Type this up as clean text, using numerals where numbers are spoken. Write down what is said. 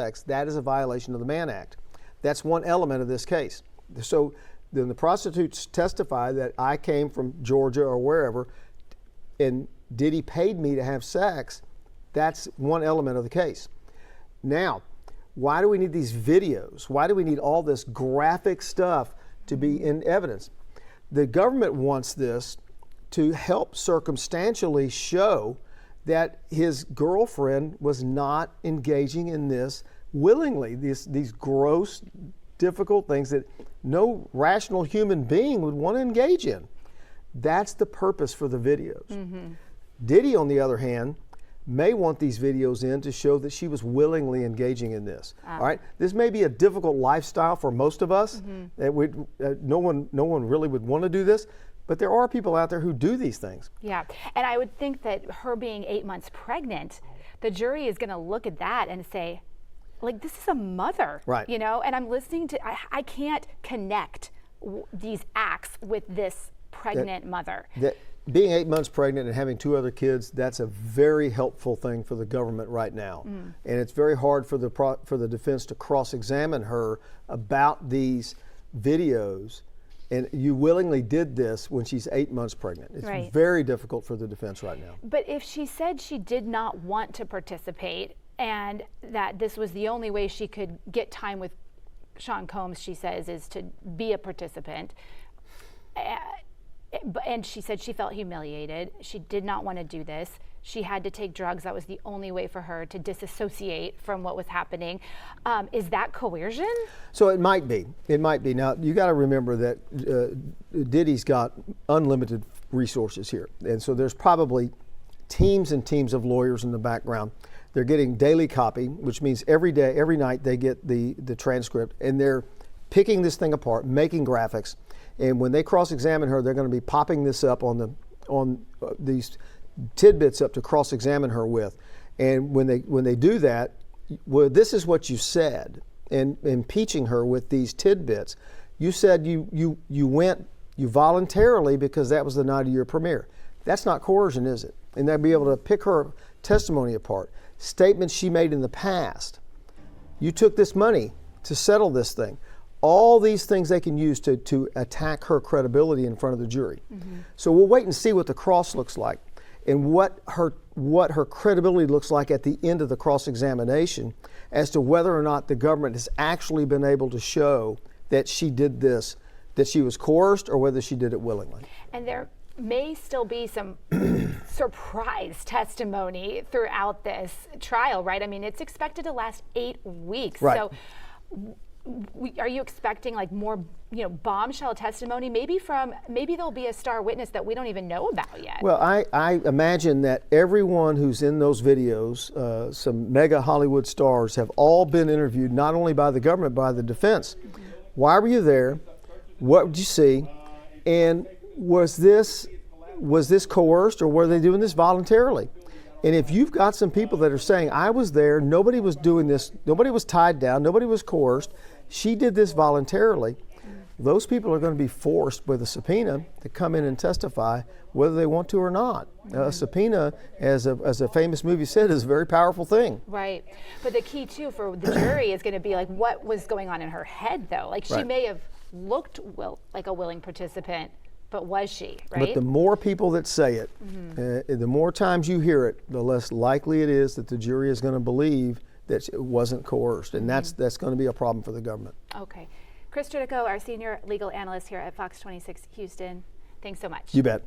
sex, that is a violation of the Mann Act. That's one element of this case. So then the prostitutes testify that I came from Georgia or wherever, and Diddy paid me to have sex. That's one element of the case. Now, why do we need these videos? Why do we need all this graphic stuff to be in evidence? The government wants this to help circumstantially show that his girlfriend was not engaging in this willingly, these gross, difficult things that no rational human being would want to engage in. That's the purpose for the videos. Mm-hmm. Diddy, on the other hand, may want these videos in to show that she was willingly engaging in this. All right, this may be a difficult lifestyle for most of us. Mm-hmm. No one really would want to do this, but there are people out there who do these things. Yeah, and I would think that her being 8 months pregnant, the jury is going to look at that and say, like, this is a mother, right? You know, and I'm listening to, I can't connect these acts with this pregnant mother. Being 8 months pregnant and having 2 other kids, that's a very helpful thing for the government right now. And it's very hard for the defense to cross-examine her about these videos. And you willingly did this when she's 8 months pregnant. It's very difficult for the defense right now. But if she said she did not want to participate and that this was the only way she could get time with Sean Combs, she says, is to be a participant, and she said she felt humiliated. She did not want to do this. She had to take drugs. That was the only way for her to disassociate from what was happening. Is that coercion? So it might be. It might be. Now, you got to remember that Diddy's got unlimited resources here. And so there's probably teams and teams of lawyers in the background. They're getting daily copy, which means every day, every night they get the transcript, and they're picking this thing apart, making graphics. And when they cross-examine her, they're going to be popping this up on these tidbits up to cross-examine her with. And when they do that, well, this is what you said, and impeaching her with these tidbits. You said you went voluntarily because that was the night of your premiere. That's not coercion, is it? And they'll be able to pick her testimony apart. Statements she made in the past. You took this money to settle this thing. All these things they can use to attack her credibility in front of the jury. Mm-hmm. So we'll wait and see what the cross looks like and what her credibility looks like at the end of the cross-examination as to whether or not the government has actually been able to show that she did this, that she was coerced, or whether she did it willingly. And there may still be some surprise testimony throughout this trial, right? I mean, it's expected to last 8 weeks. Right. So are you expecting like more, bombshell testimony? Maybe there'll be a star witness that we don't even know about yet. Well, I imagine that everyone who's in those videos, some mega Hollywood stars, have all been interviewed not only by the government, but by the defense. Mm-hmm. Why were you there? What did you see? And was this coerced, or were they doing this voluntarily? And if you've got some people that are saying, I was there, nobody was doing this, nobody was tied down, nobody was coerced, she did this voluntarily, those people are going to be forced with a subpoena to come in and testify whether they want to or not. A subpoena, as a famous movie said, is a very powerful thing. Right. But the key, too, for the jury is going to be like, what was going on in her head, though? Like, she may have looked like a willing participant, but was she, right? But the more people that say it, the more times you hear it, the less likely it is that the jury is going to believe that it wasn't coerced. And that's going to be a problem for the government. Okay. Chris Tridico, our senior legal analyst here at Fox 26 Houston. Thanks so much. You bet.